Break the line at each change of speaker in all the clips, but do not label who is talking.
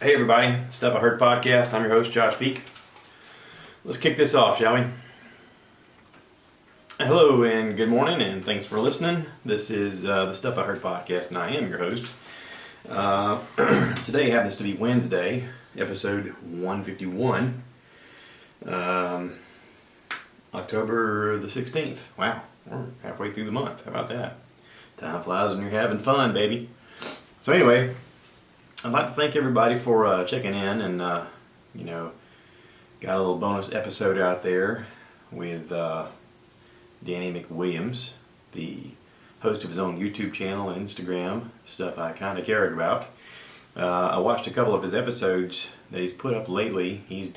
Hey everybody, Stuff I Heard Podcast. I'm your host, Josh Peak. Let's kick this off, shall we? Hello and good morning and thanks for listening. This is the Stuff I Heard Podcast and I am your host. Today happens to be Wednesday, episode 151, October the 16th. Wow, we're halfway through the month. How about that? Time flies when you're having fun, baby. So anyway, I'd like to thank everybody for checking in and, got a little bonus episode out there with Danny McWilliams, the host of his own YouTube channel and Instagram, Stuff I Kinda Care About. I watched a couple of his episodes that he's put up lately. He's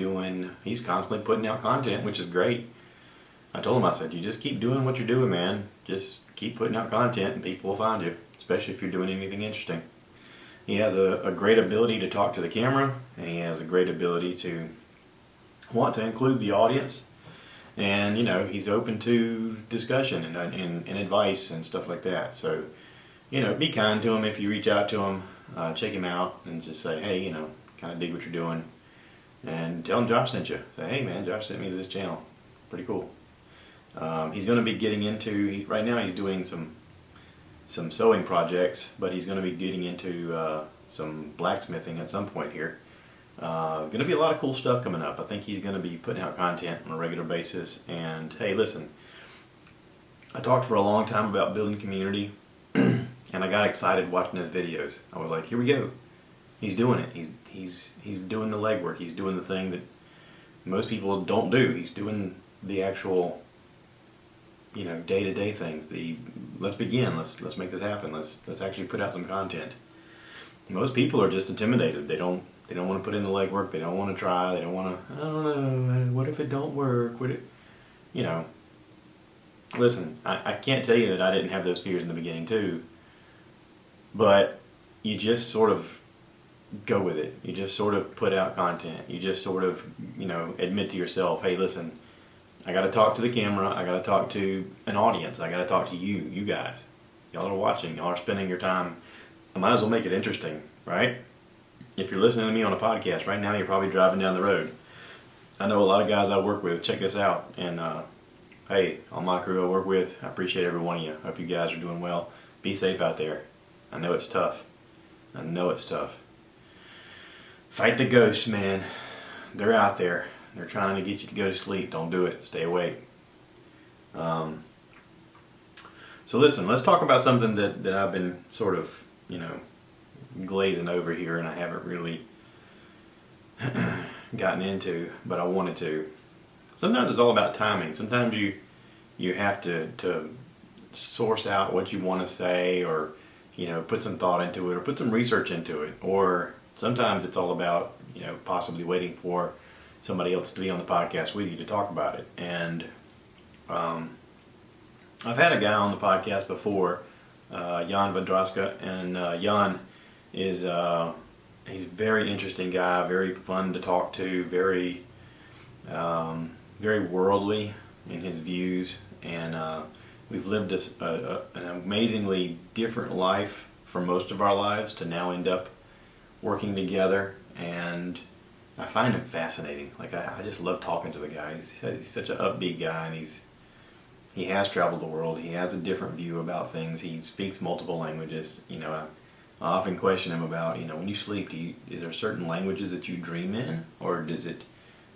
constantly putting out content, which is great. I told him, I said, you just keep doing what you're doing, man. Just keep putting out content and people will find you, especially if you're doing anything interesting. He has a great ability to talk to the camera, and he has a great ability to want to include the audience. And, he's open to discussion and advice and stuff like that. So, be kind to him if you reach out to him, check him out, and just say, hey, kind of dig what you're doing. And tell him Josh sent you. Say, hey, man, Josh sent me to this channel. Pretty cool. He's going to be getting into, right now he's doing some sewing projects, but he's going to be getting into some blacksmithing at some point here. Going to be a lot of cool stuff coming up. I think he's going to be putting out content on a regular basis. And hey, listen, I talked for a long time about building community, and I got excited watching his videos. I was like, here we go. He's doing it. He's doing the legwork. He's doing the thing that most people don't do. He's doing the actual, day-to-day things. Let's begin. Let's make this happen. Let's actually put out some content. Most people are just intimidated. They don't want to put in the legwork. They don't want to try. They don't want to, I don't know, what if it don't work? Listen, I can't tell you that I didn't have those fears in the beginning too, but you just sort of go with it. You just sort of put out content. You just sort of, admit to yourself, hey, listen, I got to talk to the camera. I got to talk to an audience. I got to talk to you guys. Y'all are watching. Y'all are spending your time. I might as well make it interesting, right? If you're listening to me on a podcast right now, you're probably driving down the road. I know a lot of guys I work with. Check this out. And hey, all my crew I work with, I appreciate every one of you. Hope you guys are doing well. Be safe out there. I know it's tough. Fight the ghosts, man. They're out there. They're trying to get you to go to sleep. Don't do it. Stay awake. So listen, let's talk about something that I've been sort of, glazing over here, and I haven't really gotten into, but I wanted to. Sometimes it's all about timing. Sometimes you have to source out what you want to say, or put some thought into it, or put some research into it, or sometimes it's all about possibly waiting for somebody else to be on the podcast with you to talk about it. And I've had a guy on the podcast before, Jan Vandroska, and Jan is he's a very interesting guy, very fun to talk to, very worldly in his views, and we've lived an amazingly different life for most of our lives to now end up working together, and I find him fascinating. Like I just love talking to the guy. He's such an upbeat guy, and he has traveled the world. He has a different view about things. He speaks multiple languages. I often question him about, when you sleep, is there certain languages that you dream in, or does it,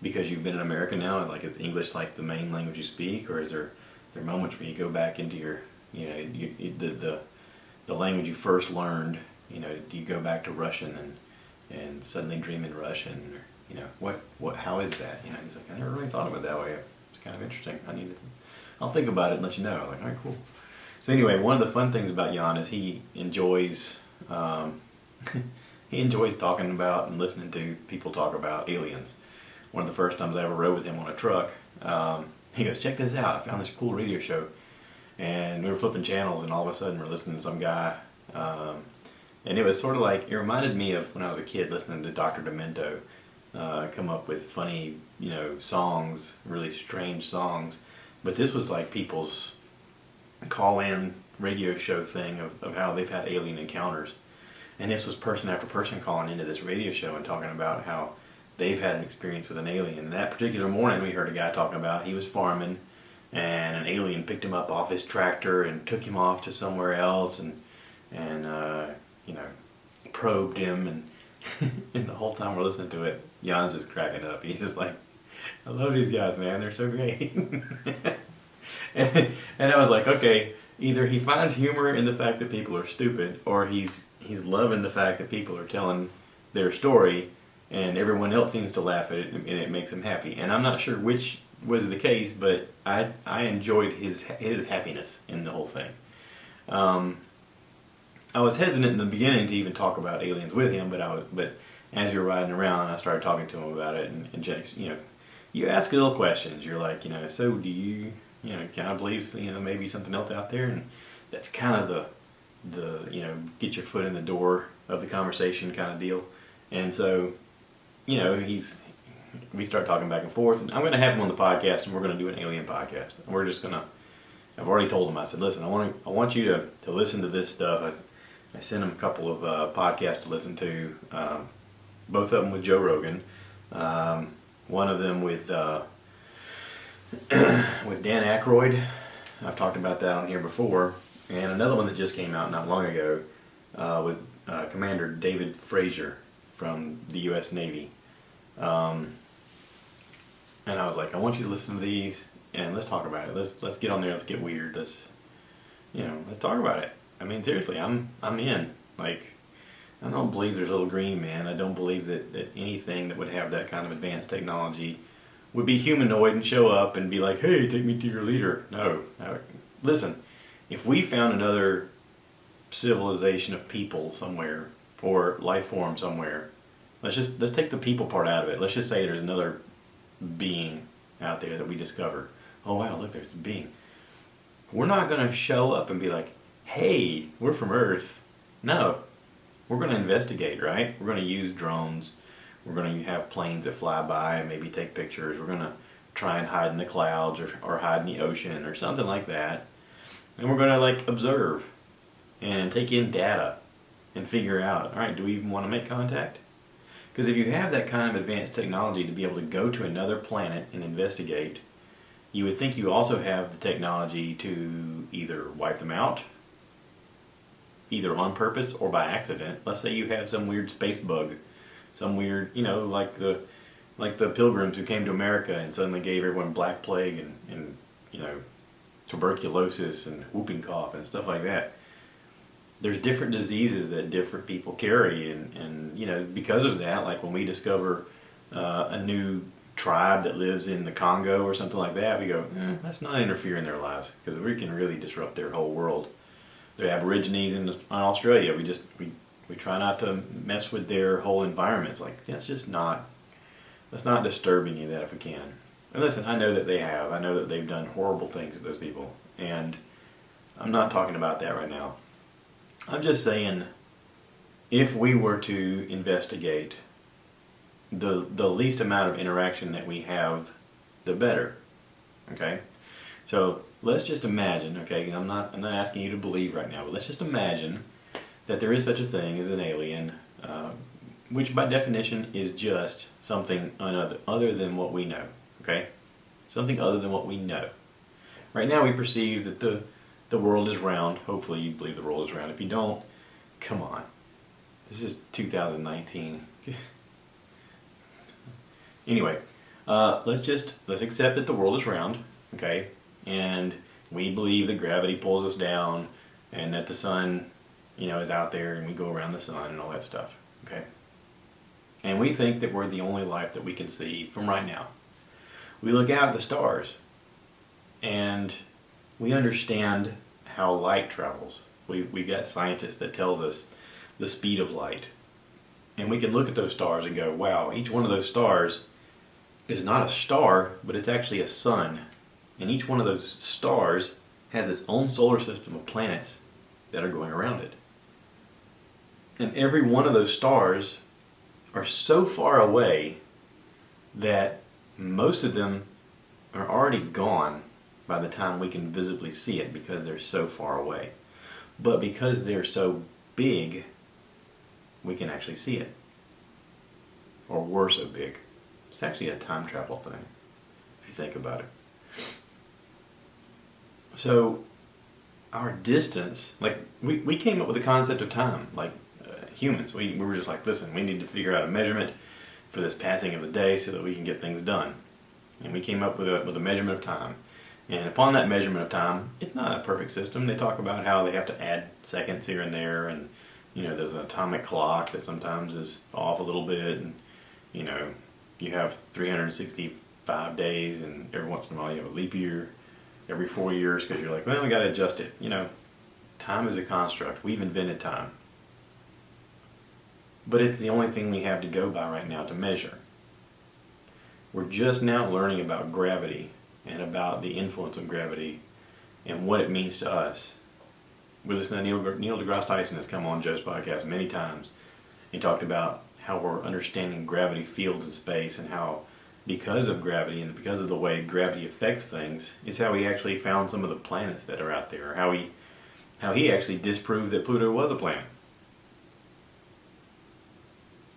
because you've been in America now, like is English like the main language you speak, or is there moments where you go back into your, the language you first learned, do you go back to Russian and suddenly dream in Russian, or how is that? He's like, I never really thought of it that way. It's kind of interesting. I'll think about it and let you know. I'm like, all right, cool. So anyway, one of the fun things about Jan is he enjoys talking about and listening to people talk about aliens. One of the first times I ever rode with him on a truck, he goes, check this out. I found this cool radio show. And we were flipping channels, and all of a sudden we're listening to some guy. And it was sort of like, it reminded me of when I was a kid listening to Dr. Demento come up with funny, songs, really strange songs. But this was like people's call-in radio show thing of how they've had alien encounters. And this was person after person calling into this radio show and talking about how they've had an experience with an alien. And that particular morning we heard a guy talking about he was farming and an alien picked him up off his tractor and took him off to somewhere else and you know, probed him. And, and the whole time we're listening to it, Jan's just cracking up. He's just like, I love these guys, man. They're so great. and I was like, okay, either he finds humor in the fact that people are stupid, or he's loving the fact that people are telling their story, and everyone else seems to laugh at it, and it makes him happy. And I'm not sure which was the case, but I enjoyed his happiness in the whole thing. I was hesitant in the beginning to even talk about aliens with him, but as you're riding around, I started talking to him about it, and Jake's, you know, you ask little questions. You're like, you know, so do you, you know, kind of believe, you know, maybe something else out there? And that's kind of the you know, get your foot in the door of the conversation kind of deal. And so, you know, we start talking back and forth, and I'm going to have him on the podcast, and we're going to do an alien podcast. And we're just going to, I've already told him, I said, listen, I want you to listen to this stuff. I sent him a couple of podcasts to listen to, both of them with Joe Rogan, one of them with Dan Aykroyd. I've talked about that on here before, and another one that just came out not long ago with Commander David Fravor from the U.S. Navy. And I was like, I want you to listen to these, and let's talk about it. Let's get on there. Let's get weird. Let's talk about it. I mean, seriously, I'm in. Like, I don't believe there's a little green man. I don't believe that anything that would have that kind of advanced technology would be humanoid and show up and be like, hey, take me to your leader. No. Listen, if we found another civilization of people somewhere, or life form somewhere, let's take the people part out of it. Let's just say there's another being out there that we discover. Oh wow, look, there's a being. We're not going to show up and be like, hey, we're from Earth. No. We're going to investigate, right? We're going to use drones. We're going to have planes that fly by and maybe take pictures. We're going to try and hide in the clouds or hide in the ocean or something like that. And we're going to like observe and take in data and figure out, all right, do we even want to make contact? Because if you have that kind of advanced technology to be able to go to another planet and investigate, you would think you also have the technology to either wipe them out, either on purpose or by accident. Let's say you have some weird space bug, some weird, you know, like the Pilgrims who came to America and suddenly gave everyone Black Plague and you know, tuberculosis and whooping cough and stuff like that. There's different diseases that different people carry, and you know, because of that, like when we discover a new tribe that lives in the Congo or something like that, we go, let's not interfere in their lives, because we can really disrupt their whole world. The Aborigines in Australia, we try not to mess with their whole environments. Like, let's not disturb any of that if we can. And listen, I know that they have. I know that they've done horrible things to those people, and I'm not talking about that right now. I'm just saying, if we were to investigate, the least amount of interaction that we have, the better. Okay? So let's just imagine, okay, I'm not asking you to believe right now, but let's just imagine that there is such a thing as an alien, which by definition is just something other than what we know, okay? Something other than what we know. Right now we perceive that the world is round. Hopefully you believe the world is round. If you don't, come on. This is 2019. Anyway, let's accept that the world is round, okay? And we believe that gravity pulls us down and that the sun, you know, is out there and we go around the sun and all that stuff, okay? And we think that we're the only life that we can see from right now. We look out at the stars and we understand how light travels. We got scientists that tells us the speed of light. And we can look at those stars and go, wow, each one of those stars is not a star, but it's actually a sun. And each one of those stars has its own solar system of planets that are going around it. And every one of those stars are so far away that most of them are already gone by the time we can visibly see it, because they're so far away. But because they're so big, we can actually see it. Or we're so big. It's actually a time travel thing, if you think about it. So, our distance, like, we came up with the concept of time, like humans. We were just like, listen, we need to figure out a measurement for this passing of the day so that we can get things done. And we came up with a measurement of time. And upon that measurement of time, it's not a perfect system. They talk about how they have to add seconds here and there, and there's an atomic clock that sometimes is off a little bit, and you have 365 days, and every once in a while you have a leap year every 4 years because you're like, well, we got to adjust it. Time is a construct. We've invented time. But it's the only thing we have to go by right now to measure. We're just now learning about gravity and about the influence of gravity and what it means to us. We listened to Neil deGrasse Tyson has come on Joe's podcast many times. He talked about how we're understanding gravity fields in space, and how because of gravity and because of the way gravity affects things is how he actually found some of the planets that are out there, or how he actually disproved that Pluto was a planet.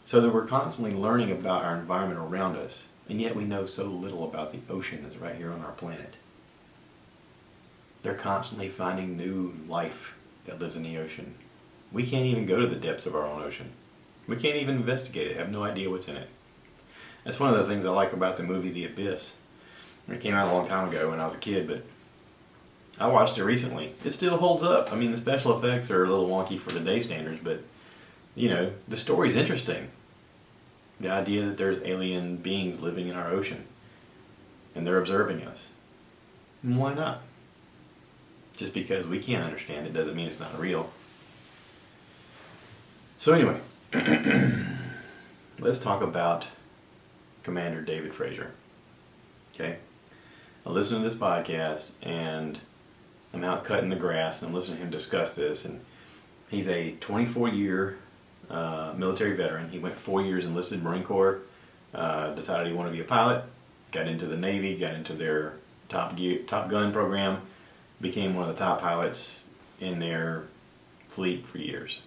So that we're constantly learning about our environment around us, and yet we know so little about the ocean that's right here on our planet. They're constantly finding new life that lives in the ocean. We can't even go to the depths of our own ocean. We can't even investigate it, have no idea what's in it. That's one of the things I like about the movie The Abyss. It came out a long time ago when I was a kid, but I watched it recently. It still holds up. I mean, the special effects are a little wonky for the day standards, but the story's interesting. The idea that there's alien beings living in our ocean and they're observing us. And why not? Just because we can't understand it doesn't mean it's not real. So anyway, let's talk about Commander David Fravor. Okay? I listen to this podcast and I'm out cutting the grass and I'm listening to him discuss this, and he's a 24-year military veteran. He went 4 years enlisted Marine Corps, decided he wanted to be a pilot, got into the Navy, got into their Top Gun program, became one of the top pilots in their fleet for years.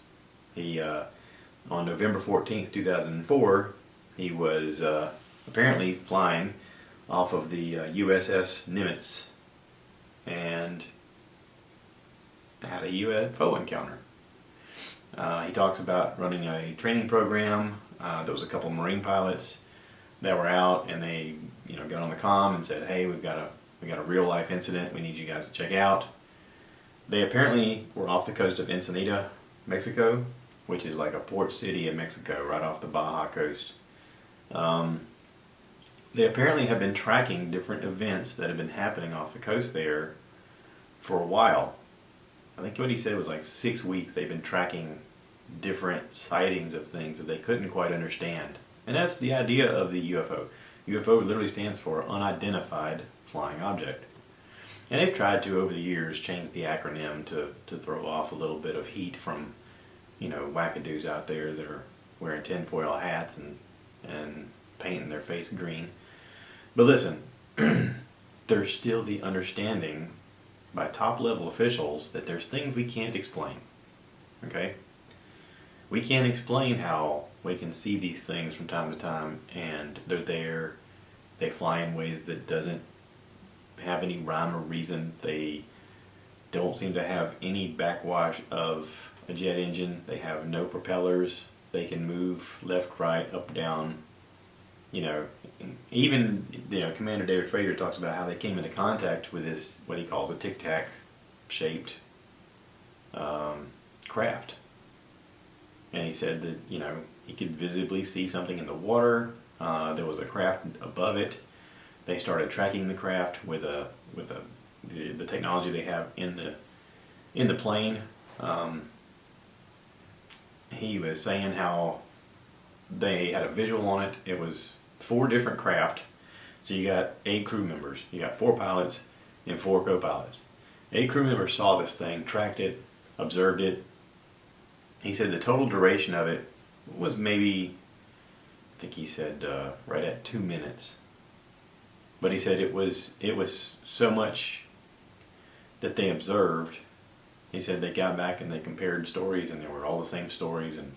He, on November 14th, 2004, he was apparently flying off of the USS Nimitz and had a UFO encounter. He talks about running a training program. There was a couple of Marine pilots that were out, and they, got on the comm and said, "Hey, we got a real life incident. We need you guys to check out." They apparently were off the coast of Ensenada, Mexico, which is like a port city in Mexico, right off the Baja coast. They apparently have been tracking different events that have been happening off the coast there for a while. I think what he said was like 6 weeks they've been tracking different sightings of things that they couldn't quite understand. And that's the idea of the UFO. UFO literally stands for unidentified flying object. And they've tried to, over the years, change the acronym to throw off a little bit of heat from, wackadoos out there that are wearing tinfoil hats and painting their face green. But listen, there's still the understanding by top-level officials that there's things we can't explain. Okay? We can't explain how we can see these things from time to time, and they're there. They fly in ways that doesn't have any rhyme or reason. They don't seem to have any backwash of a jet engine. They have no propellers. They can move left, right, up, down. Even Commander David Fravor talks about how they came into contact with this, what he calls a tic-tac shaped craft. And he said that, he could visibly see something in the water. There was a craft above it. They started tracking the craft with the technology they have in the plane. He was saying how they had a visual on it. It was 4 different craft. So you got 8 crew members. You got 4 pilots and 4 co-pilots. 8 crew members saw this thing, tracked it, observed it. He said the total duration of it was maybe, I think he said right at 2 minutes. But he said it was so much that they observed. He said they got back and they compared stories, and they were all the same stories, and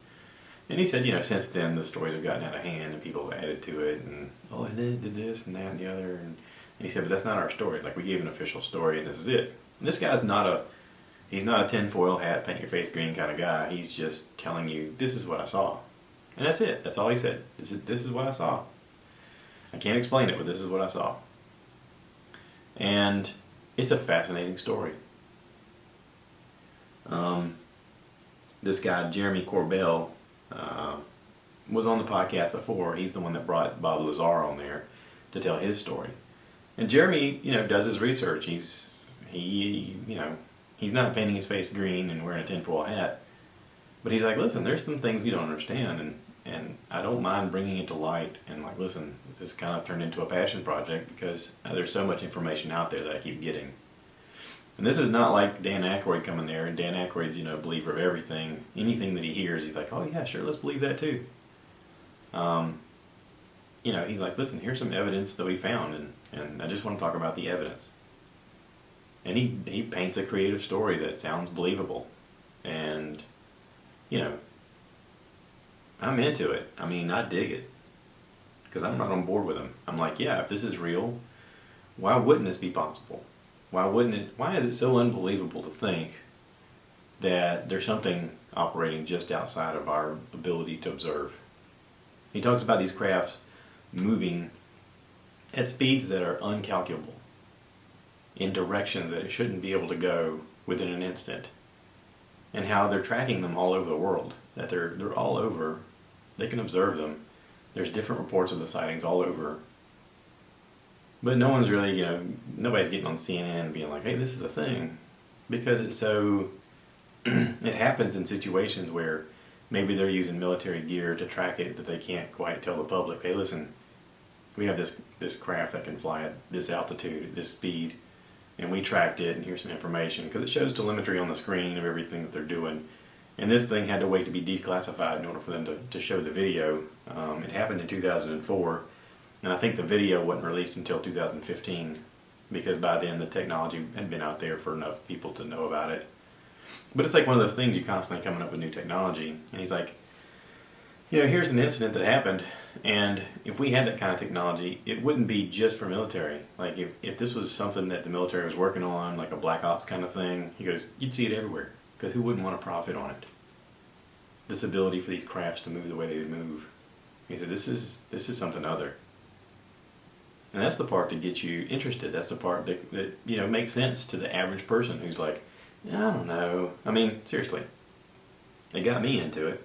And he said, since then the stories have gotten out of hand and people have added to it and, oh, and then did this and that and the other. And he said, but that's not our story. Like, we gave an official story and this is it. And this guy's he's not a tinfoil hat, paint your face green kind of guy. He's just telling you, this is what I saw. And that's it. That's all he said. This is what I saw. I can't explain it, but this is what I saw. And it's a fascinating story. This guy, Jeremy Corbell, was on the podcast before. He's the one that brought Bob Lazar on there to tell his story. And Jeremy, does his research. He's not painting his face green and wearing a tinfoil hat. But he's like, listen, there's some things we don't understand, and I don't mind bringing it to light. And like, listen, this kind of turned into a passion project because there's so much information out there that I keep getting. And this is not like Dan Aykroyd coming there, and Dan Aykroyd's, a believer of everything. Anything that he hears, he's like, oh yeah, sure, let's believe that too. He's like, listen, here's some evidence that we found, and I just want to talk about the evidence. And he paints a creative story that sounds believable. And, I'm into it. I mean, I dig it. Because I'm right on board with him. I'm like, yeah, if this is real, why wouldn't this be possible? Why is it so unbelievable to think that there's something operating just outside of our ability to observe? He talks about these crafts moving at speeds that are uncalculable, in directions that it shouldn't be able to go within an instant, and how they're tracking them all over the world, that they're all over. They can observe them. There's different reports of the sightings all over. But no one's really, nobody's getting on CNN being like, hey, this is a thing. Because it's so, it happens in situations where maybe they're using military gear to track it that they can't quite tell the public, hey, listen, we have this craft that can fly at this altitude, at this speed, and we tracked it, and here's some information. Because it shows telemetry on the screen of everything that they're doing. And this thing had to wait to be declassified in order for them to show the video. It happened in 2004. And I think the video wasn't released until 2015 because by then the technology had been out there for enough people to know about it. But it's like one of those things, you're constantly coming up with new technology. And he's like, here's an incident that happened, and if we had that kind of technology, it wouldn't be just for military. Like if this was something that the military was working on, like a black ops kind of thing, he goes, you'd see it everywhere because who wouldn't want to profit on it? This ability for these crafts to move the way they would move. He said, this is something other. And that's the part that gets you interested. That's the part that makes sense to the average person who's like, I don't know. I mean, seriously. It got me into it.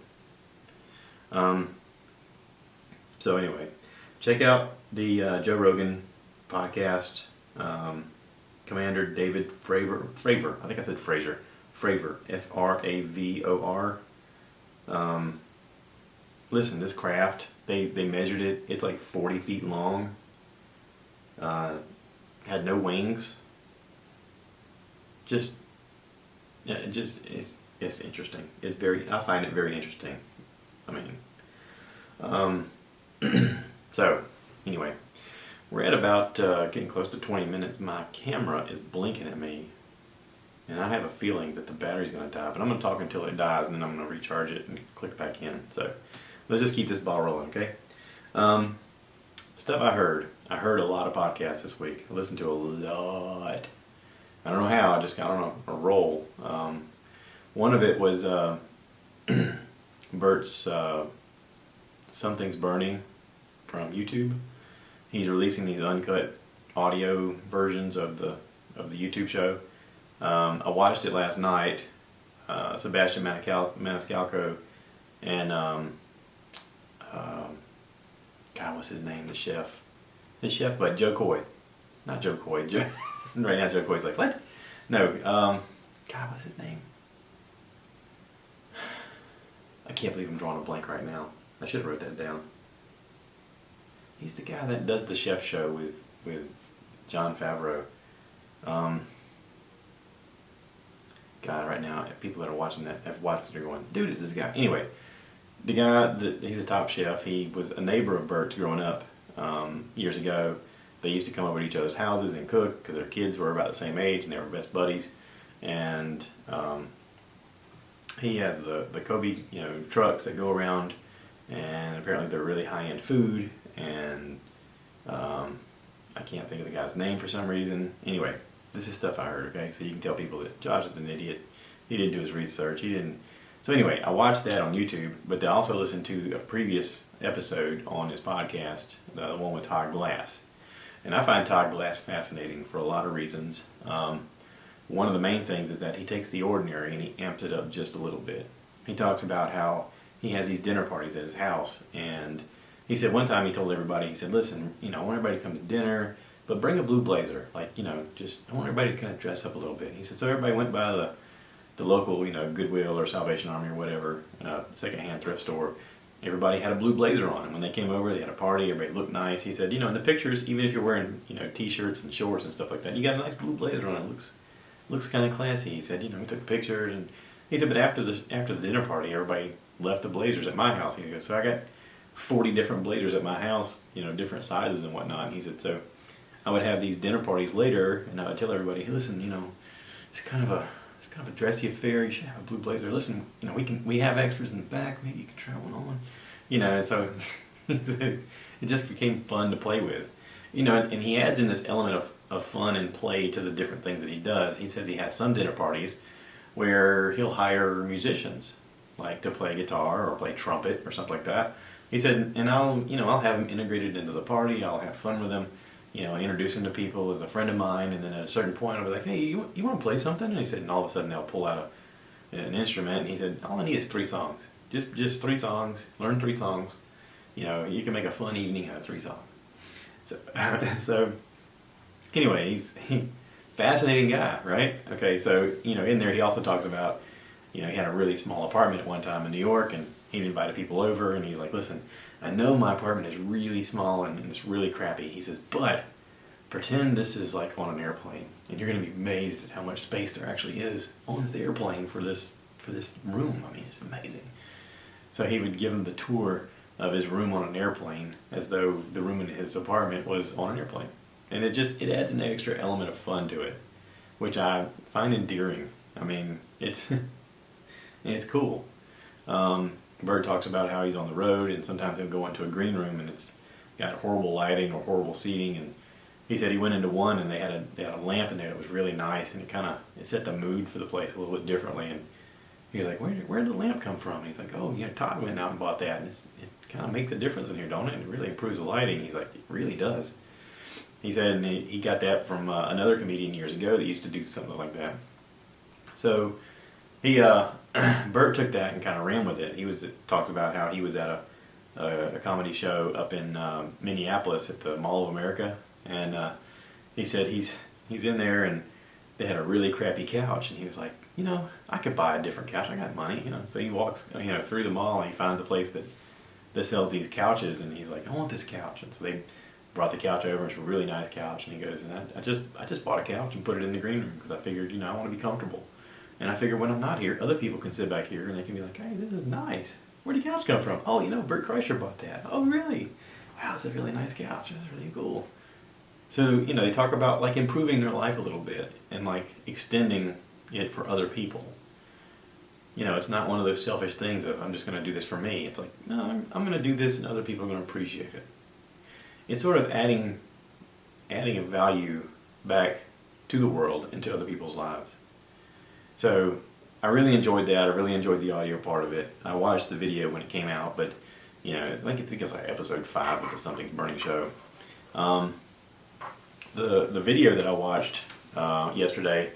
So anyway, check out the Joe Rogan podcast. Commander David Fravor. I think I said Fraiser. Fravor. Fravor. Listen, this craft, they measured it. It's like 40 feet long. Had no wings. It's interesting. I find it very interesting. I mean, so anyway, we're at about getting close to 20 minutes. My camera is blinking at me, and I have a feeling that the battery's going to die. But I'm going to talk until it dies, and then I'm going to recharge it and click back in. So let's just keep this ball rolling, okay? Stuff I heard. I heard a lot of podcasts this week. I listened to a lot. I don't know how. I just got on a roll. One of it was Bert's Something's Burning from YouTube. He's releasing these uncut audio versions of the YouTube show. I watched it last night. Sebastian Maniscalco and God, what's his name? The chef. His chef, but Joe Coy. Not Joe Coy. Right now, Joe Coy's like, what? No. God, what's his name? I can't believe I'm drawing a blank right now. I should have wrote that down. He's the guy that does the chef show with Jon Favreau. God, right now, people that are watching that have watched it are going, dude, is this guy? Anyway, the guy, he's a top chef. He was a neighbor of Bert's growing up years ago. They used to come over to each other's houses and cook because their kids were about the same age and they were best buddies. And he has the Kobe, trucks that go around, and apparently they're really high-end food, and I can't think of the guy's name for some reason. Anyway, this is stuff I heard, okay? So you can tell people that Josh is an idiot. He didn't do his research. He didn't. So anyway, I watched that on YouTube, but I also listened to a previous episode on his podcast, the one with Todd Glass. And I find Todd Glass fascinating for a lot of reasons. One of the main things is that he takes the ordinary and he amps it up just a little bit. He talks about how he has these dinner parties at his house, and he said one time he told everybody, he said, listen, I want everybody to come to dinner, but bring a blue blazer. Like, just, I want everybody to kind of dress up a little bit. He said, so everybody went by the local, Goodwill or Salvation Army or whatever, secondhand thrift store. Everybody had a blue blazer on, and when they came over, they had a party, everybody looked nice. He said, in the pictures, even if you're wearing, t-shirts and shorts and stuff like that, you got a nice blue blazer on, it looks kind of classy. He said, he took pictures, and he said, but after the dinner party, everybody left the blazers at my house. He goes, so I got 40 different blazers at my house, different sizes and whatnot. And he said, so I would have these dinner parties later, and I would tell everybody, hey, listen, it's kind of a dressy affair. You should have a blue blazer. Listen, we have extras in the back. Maybe you can try one on. And so it just became fun to play with. And he adds in this element of fun and play to the different things that he does. He says he has some dinner parties where he'll hire musicians, like to play guitar or play trumpet or something like that. He said, and I'll have them integrated into the party. I'll have fun with them. Introduce him to people as a friend of mine, and then at a certain point I'll be like, hey, you want to play something? And he said, and all of a sudden they'll pull out an instrument, and he said, all I need is 3 songs. Just 3 songs, learn 3 songs. You can make a fun evening out of 3 songs. So anyway, he's fascinating guy, right? Okay, so, in there he also talks about, he had a really small apartment at one time in New York, and he invited people over, and he's like, listen, I know my apartment is really small and it's really crappy. He says, but pretend this is like on an airplane, and you're going to be amazed at how much space there actually is on this airplane for this room. I mean, it's amazing. So he would give him the tour of his room on an airplane as though the room in his apartment was on an airplane. And it adds an extra element of fun to it, which I find endearing. I mean, it's cool. Bert talks about how he's on the road, and sometimes he'll go into a green room and it's got horrible lighting or horrible seating. And he said he went into one and they had a lamp in there that was really nice, and it set the mood for the place a little bit differently. And he was like, where did the lamp come from? And he's like, oh, Todd went out and bought that, and it kind of makes a difference in here, don't it? And it really improves the lighting. He's like, it really does. He said, and he got that from another comedian years ago that used to do something like that. So Bert took that and kind of ran with it. Talks about how he was at a comedy show up in Minneapolis at the Mall of America, and he said he's in there and they had a really crappy couch, and he was like, I could buy a different couch. I got money, So he walks, through the mall, and he finds a place that sells these couches, and he's like, I want this couch. And so they brought the couch over. It's a really nice couch, and he goes, and I just bought a couch and put it in the green room because I figured, I want to be comfortable. And I figure when I'm not here, other people can sit back here and they can be like, hey, this is nice. Where'd the couch come from? Oh, Bert Kreischer bought that. Oh, really? Wow, it's a really nice couch. That's really cool. So, they talk about like improving their life a little bit and like extending it for other people. It's not one of those selfish things of I'm just going to do this for me. It's like, no, I'm going to do this and other people are going to appreciate it. It's sort of adding a value back to the world and to other people's lives. So I really enjoyed that. I really enjoyed the audio part of it. I watched the video when it came out, but I think it was like episode 5 of the Something's Burning show. The video that I watched yesterday,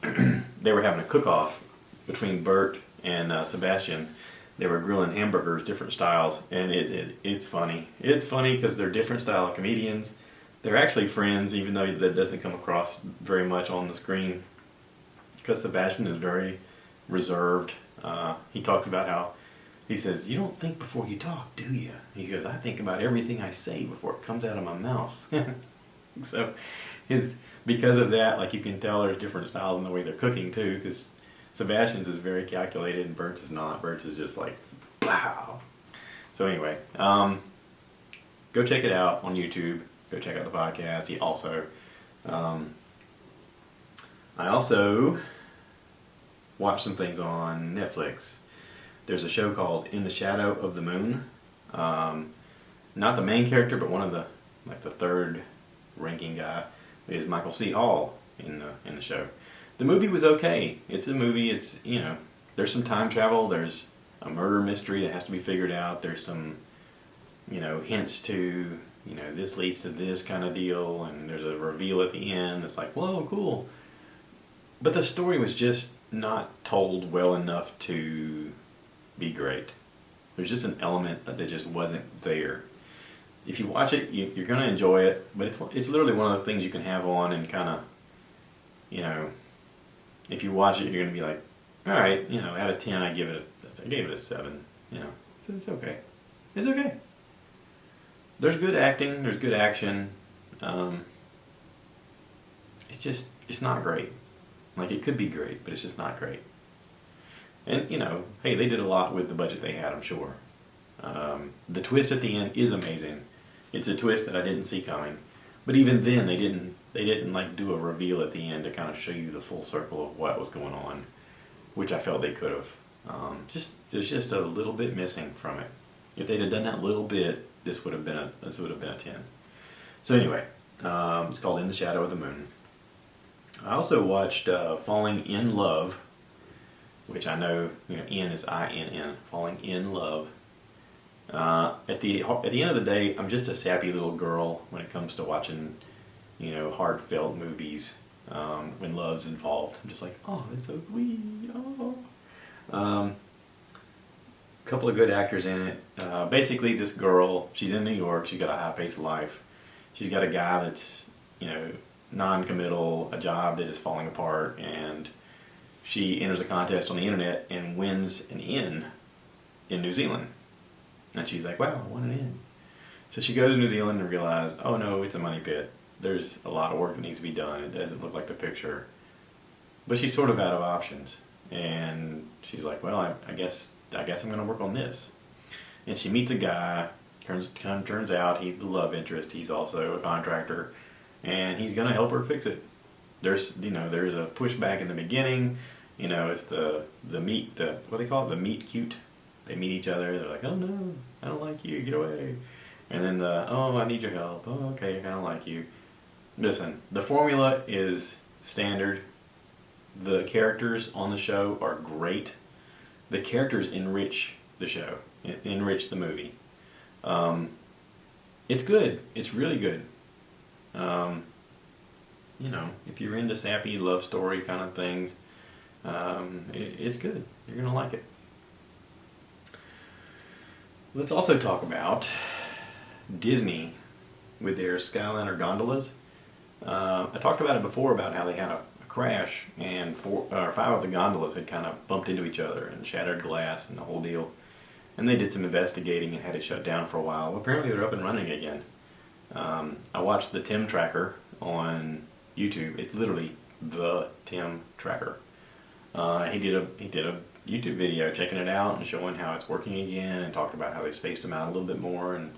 they were having a cook-off between Bert and Sebastian. They were grilling hamburgers, different styles, and it's funny. It's funny because they're different style of comedians. They're actually friends, even though that doesn't come across very much on the screen. Because Sebastian is very reserved. He talks about how, he says, you don't think before you talk, do you? He goes, I think about everything I say before it comes out of my mouth. So because of that, like you can tell there's different styles in the way they're cooking too, because Sebastian's is very calculated and Bert's is not. Bert's is just like, wow. So anyway, go check it out on YouTube. Go check out the podcast. I also watch some things on Netflix. There's a show called In the Shadow of the Moon. Not the main character, but one of the third ranking guy is Michael C. Hall in the show. The movie was okay. It's a movie. It's, there's some time travel. There's a murder mystery that has to be figured out. There's some, hints to, this leads to this kind of deal, and there's a reveal at the end. It's like, whoa, cool. But the story was just not told well enough to be great. There's just an element that just wasn't there. If you watch it, you're going to enjoy it, but it's literally one of those things you can have on and kind of, if you watch it, you're going to be like, all right, out of 10, I gave it a 7. It's okay. It's okay. There's good acting. There's good action. It's not great. Like, it could be great, but it's just not great. And, hey, they did a lot with the budget they had, I'm sure. The twist at the end is amazing. It's a twist that I didn't see coming. But even then, they didn't like do a reveal at the end to kind of show you the full circle of what was going on, which I felt they could have. There's just a little bit missing from it. If they'd have done that little bit, this would have been a 10. So anyway, it's called In the Shadow of the Moon. I also watched Falling in Love, which I know, N is I-N-N, Falling in Love. At the end of the day, I'm just a sappy little girl when it comes to watching, heartfelt movies. When love's involved, I'm just like, oh, it's so sweet. Oh. Couple of good actors in it. Basically, this girl, she's in New York. She's got a high-paced life. She's got a guy that's, non-committal, a job that is falling apart, and she enters a contest on the internet and wins an inn in New Zealand. And she's like, wow, I won an inn. So she goes to New Zealand and realizes, oh no, it's a money pit. There's a lot of work that needs to be done. It doesn't look like the picture. But she's sort of out of options. And she's like, well, I guess I'm going to work on this. And she meets a guy. Turns out he's the love interest. He's also a contractor. And he's going to help her fix it. There's a pushback in the beginning. It's the meet, what do they call it? The meet cute. They meet each other. They're like, oh no, I don't like you. Get away. And then oh, I need your help. Oh, okay, I kind of like you. Listen, the formula is standard. The characters on the show are great. The characters enrich the show, enrich the movie. It's good. It's really good. If you're into sappy love story kind of things, it's good. You're going to like it. Let's also talk about Disney with their Skyliner gondolas. I talked about it before about how they had a crash and 5 of the gondolas had kind of bumped into each other and shattered glass and the whole deal. And they did some investigating and had it shut down for a while. Well, apparently they're up and running again. I watched the Tim Tracker on YouTube. It's literally the Tim Tracker. He did a YouTube video checking it out and showing how it's working again, and talked about how they spaced them out a little bit more, and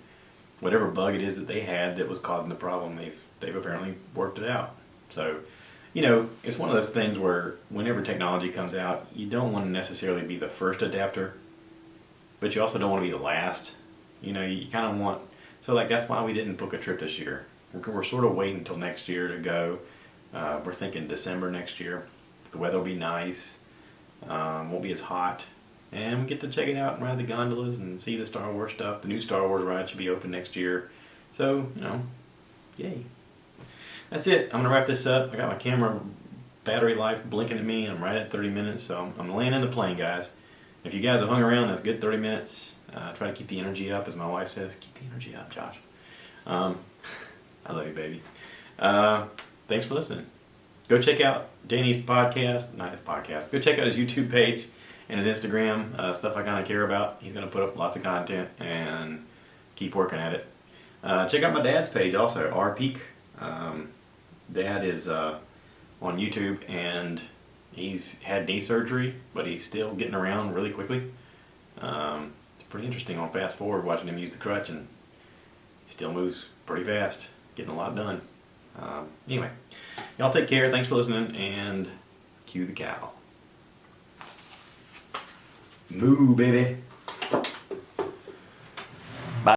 whatever bug it is that they had that was causing the problem, they've apparently worked it out. So, it's one of those things where whenever technology comes out, you don't want to necessarily be the first adapter, but you also don't want to be the last. You kind of want, so that's why we didn't book a trip this year. We're sort of waiting until next year to go. We're thinking December next year. The weather will be nice. Won't be as hot. And we get to check it out and ride the gondolas and see the Star Wars stuff. The new Star Wars ride should be open next year. So, yay. That's it. I'm going to wrap this up. I got my camera battery life blinking at me. I'm right at 30 minutes. So I'm landing the plane, guys. If you guys have hung around, that's a good 30 minutes. Try to keep the energy up, as my wife says. Keep the energy up, Josh. I love you, baby. Thanks for listening. Go check out Danny's podcast, not his podcast. Go check out his YouTube page and his Instagram, stuff I kind of care about. He's going to put up lots of content and keep working at it. Check out my dad's page also, rpeak. Dad is on YouTube, and he's had knee surgery, but he's still getting around really quickly. It's pretty interesting on fast forward watching him use the crutch, and he still moves pretty fast, getting a lot done. Anyway, y'all take care. Thanks for listening, and cue the cow. Moo, baby.